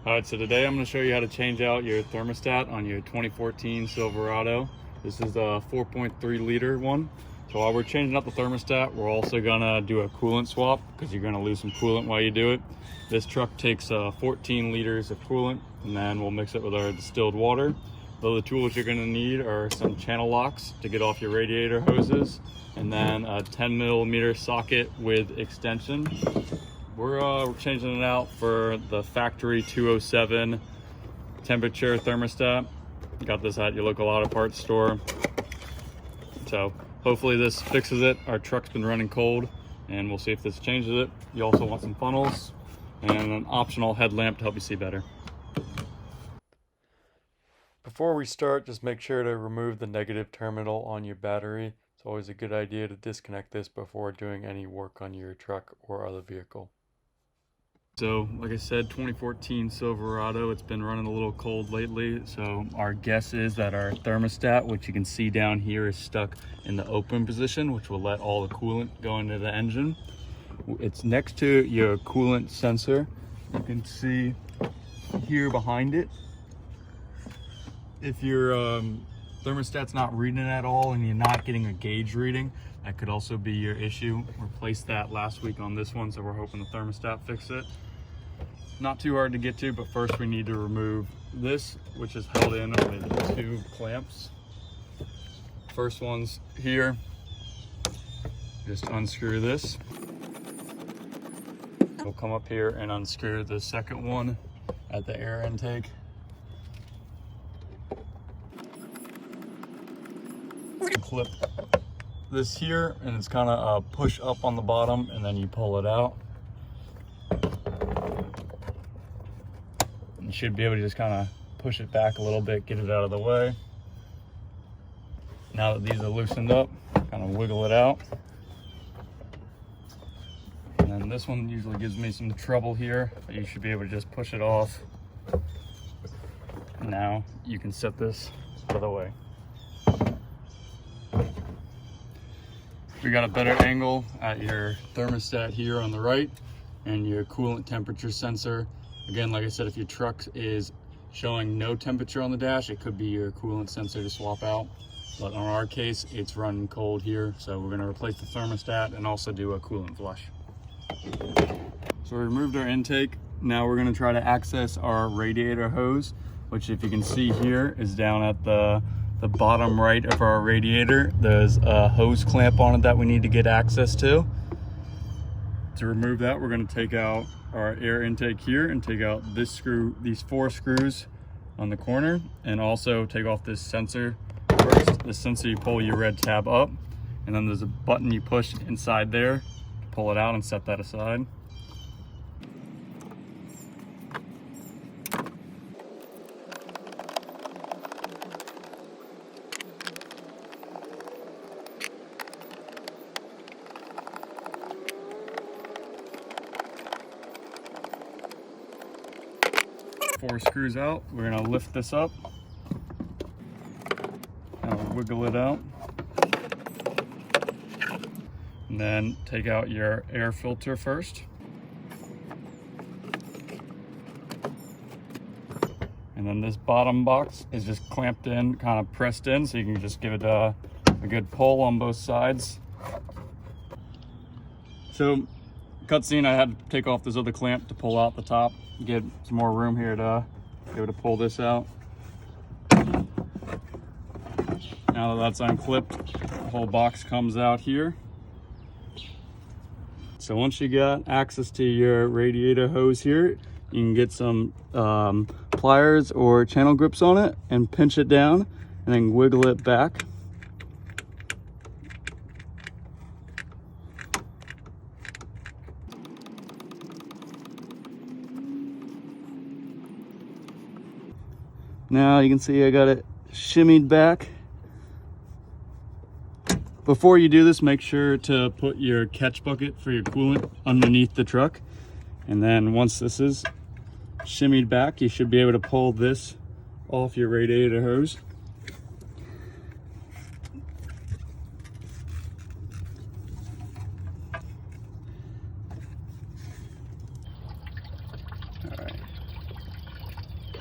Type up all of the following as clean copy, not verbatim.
All right, so today I'm going to show you how to change out your thermostat on your 2014 Silverado. This is a 4.3 liter one. So while we're changing out the thermostat, we're also going to do a coolant swap because you're going to lose some coolant while you do it. This truck takes 14 liters of coolant, and then we'll mix it with our distilled water. The tools you're going to need are some channel locks to get off your radiator hoses, and then a 10 millimeter socket with extension. We're changing it out for the factory 207 temperature thermostat. Got this at your local auto parts store. So hopefully this fixes it. Our truck's been running cold, and we'll see if this changes it. You also want some funnels and an optional headlamp to help you see better. Before we start, just make sure to remove the negative terminal on your battery. It's always a good idea to disconnect this before doing any work on your truck or other vehicle. So, like I said, 2014 Silverado, it's been running a little cold lately. So our guess is that our thermostat, which you can see down here, is stuck in the open position, which will let all the coolant go into the engine. It's next to your coolant sensor. You can see here behind it. If your thermostat's not reading at all and you're not getting a gauge reading, that could also be your issue. Replaced that last week on this one, so we're hoping the thermostat fixes it. Not too hard to get to, but first we need to remove this, which is held in with 2 clamps. First one's here. Just unscrew this. We'll come up here and unscrew the second one at the air intake. Clip this here, and it's kind of push up on the bottom, and then you pull it out. You should be able to just kind of push it back a little bit, get it out of the way. Now that these are loosened up, kind of wiggle it out. And then this one usually gives me some trouble here, but you should be able to just push it off. Now you can set this out of the way. We got a better angle at your thermostat here on the right and your coolant temperature sensor. Again, like I said, if your truck is showing no temperature on the dash, it could be your coolant sensor to swap out. But in our case, it's running cold here, so we're gonna replace the thermostat and also do a coolant flush. So we removed our intake. Now we're gonna try to access our radiator hose, which, if you can see here, is down at the bottom right of our radiator. There's a hose clamp on it that we need to get access to. To remove that, we're going to take out our air intake here and take out this screw, these 4 screws on the corner, and also take off this sensor first. This sensor, you pull your red tab up, and then there's a button you push inside there to pull it out and set that aside. 4 screws out. We're gonna lift this up. Now wiggle it out. And then take out your air filter first. And then this bottom box is just clamped in, kind of pressed in, so you can just give it a good pull on both sides. So, cutscene, I had to take off this other clamp to pull out the top. Get some more room here to be able to pull this out. Now that that's unclipped, the whole box comes out here. So once you got access to your radiator hose here, you can get some pliers or channel grips on it and pinch it down and then wiggle it back. Now you can see I got it shimmied back. Before you do this, make sure to put your catch bucket for your coolant underneath the truck. And then once this is shimmied back, you should be able to pull this off your radiator hose. All right.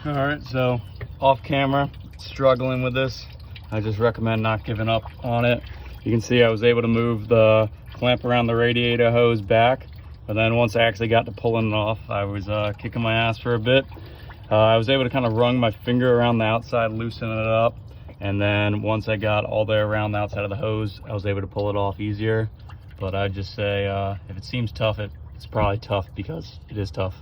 All right, so off camera, struggling with this. I just recommend not giving up on it. You can see I was able to move the clamp around the radiator hose back, but then once I actually got to pulling it off, I was kicking my ass for a bit. I was able to kind of run my finger around the outside, loosen it up, and then once I got all the way around the outside of the hose, I was able to pull it off easier. But I'd just say, if it seems tough, it's probably tough because it is tough.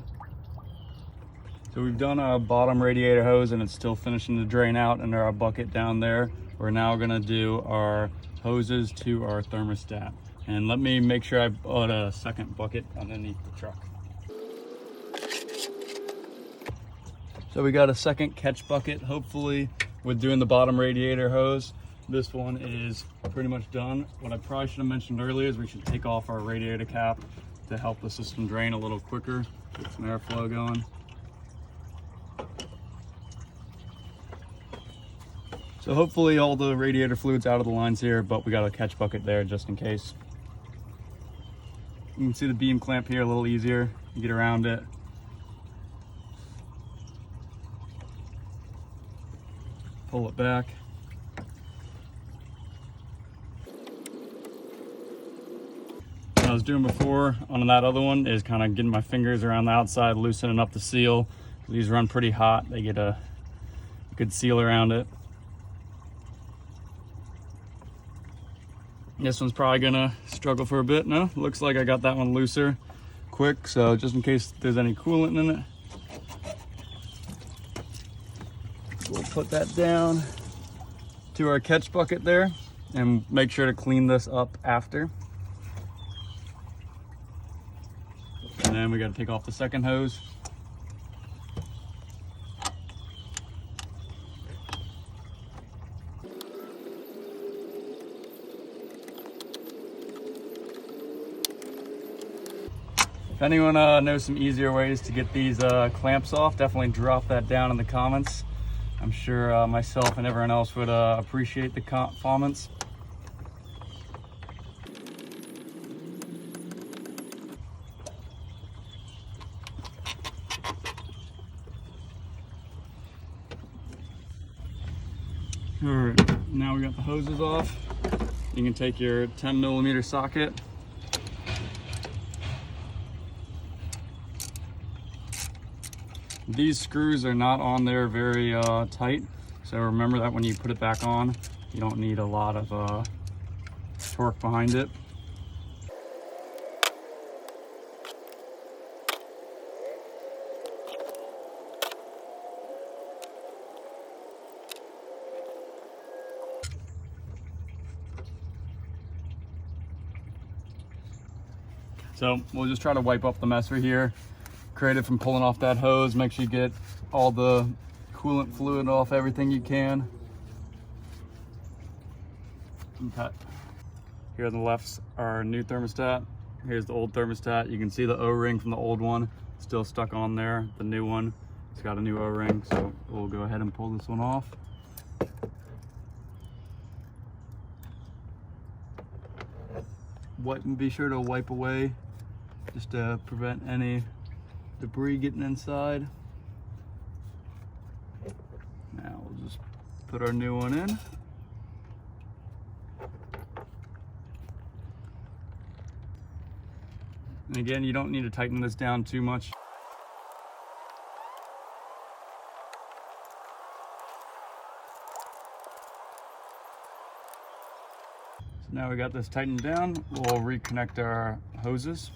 So we've done our bottom radiator hose and it's still finishing to drain out under our bucket down there. We're now gonna do our hoses to our thermostat. And let me make sure I put a second bucket underneath the truck. So we got a second catch bucket, hopefully with doing the bottom radiator hose. This one is pretty much done. What I probably should have mentioned earlier is we should take off our radiator cap to help the system drain a little quicker, get some airflow going. So hopefully all the radiator fluid's out of the lines here, but we got a catch bucket there just in case. You can see the beam clamp here a little easier. You get around it. Pull it back. What I was doing before on that other one is kind of getting my fingers around the outside, loosening up the seal. These run pretty hot. They get a good seal around it. This one's probably gonna struggle for a bit. No, looks like I got that one looser quick. So just in case there's any coolant in it, we'll put that down to our catch bucket there and make sure to clean this up after. And then we got to take off the second hose. If anyone knows some easier ways to get these clamps off, definitely drop that down in the comments. I'm sure myself and everyone else would appreciate the comments. All right, now we got the hoses off. You can take your 10mm socket. These screws are not on there very tight, so remember that when you put it back on, you don't need a lot of torque behind it. So we'll just try to wipe up the mess right here. Created from pulling off that hose. Make sure you get all the coolant fluid off everything you can. Okay. Here on the left's our new thermostat. Here's the old thermostat. You can see the O-ring from the old one still stuck on there. The new one, it's got a new O-ring, so we'll go ahead and pull this one off. Be sure to wipe away just to prevent any debris getting inside. Now we'll just put our new one in. And again, you don't need to tighten this down too much. So now we got this tightened down, we'll reconnect our hoses.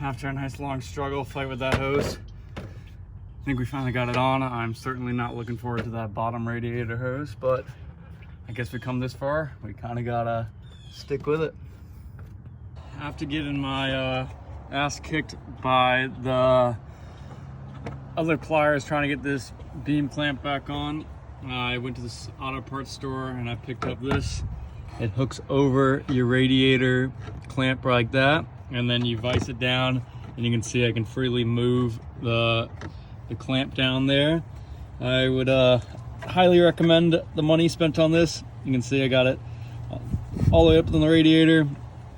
after a nice long struggle fight with that hose. I think we finally got it on. I'm certainly not looking forward to that bottom radiator hose, but I guess we come this far, we kind of gotta stick with it. After getting my ass kicked by the other pliers trying to get this beam clamp back on, I went to this auto parts store and I picked up this. It hooks over your radiator clamp like that, and then you vise it down, and you can see I can freely move the clamp down there. I would highly recommend the money spent on this. You can see I got it all the way up on the radiator.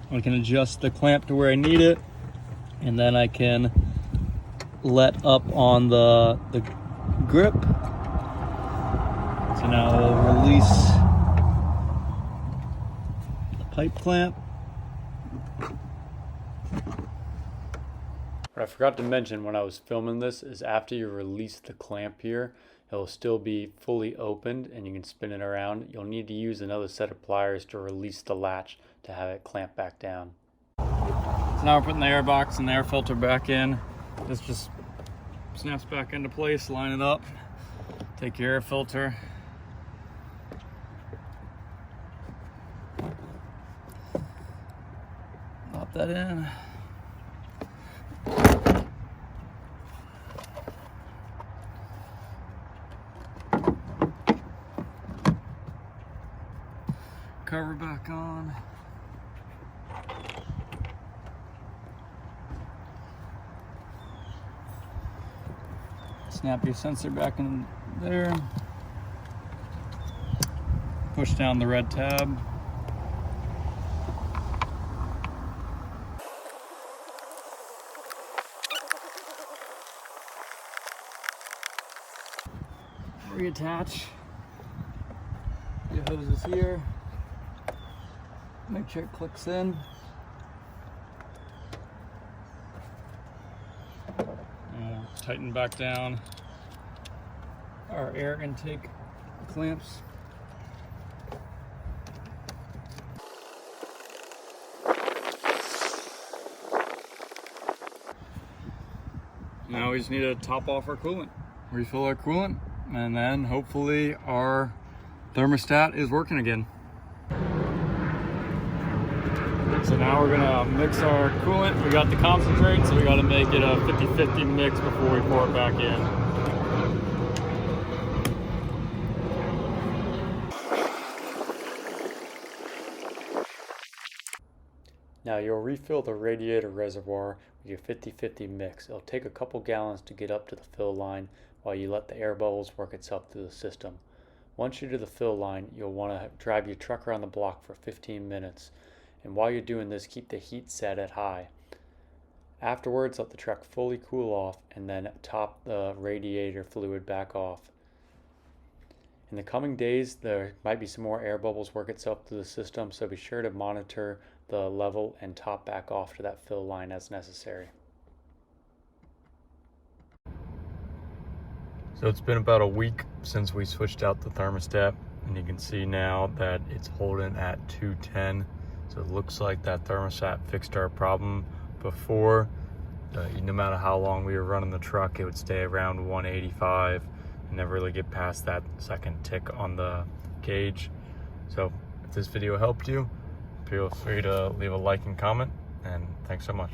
I can adjust the clamp to where I need it, and then I can let up on the grip. So now we'll release the pipe clamp. What I forgot to mention when I was filming this is after you release the clamp here, it'll still be fully opened and you can spin it around. You'll need to use another set of pliers to release the latch to have it clamp back down. So now we're putting the air box and the air filter back in. This just snaps back into place, line it up, take your air filter, pop that in. Cover back on. Snap your sensor back in there. Push down the red tab. Reattach your hoses here. Make sure it clicks in. And we'll tighten back down our air intake clamps. Now we just need to top off our coolant, refill our coolant, and then hopefully our thermostat is working again. So now we're gonna mix our coolant. We got the concentrate, so we gotta make it a 50-50 mix before we pour it back in. Now you'll refill the radiator reservoir with your 50-50 mix. It'll take a couple gallons to get up to the fill line while you let the air bubbles work itself through the system. Once you're to the fill line, you'll want to drive your truck around the block for 15 minutes. And while you're doing this, keep the heat set at high. Afterwards, let the truck fully cool off and then top the radiator fluid back off. In the coming days, there might be some more air bubbles work itself through the system, so be sure to monitor the level and top back off to that fill line as necessary. So it's been about a week since we switched out the thermostat, and you can see now that it's holding at 210. So it looks like that thermostat fixed our problem before. No matter how long we were running the truck, it would stay around 185 and never really get past that second tick on the gauge. So if this video helped you, feel free to leave a like and comment, and thanks so much.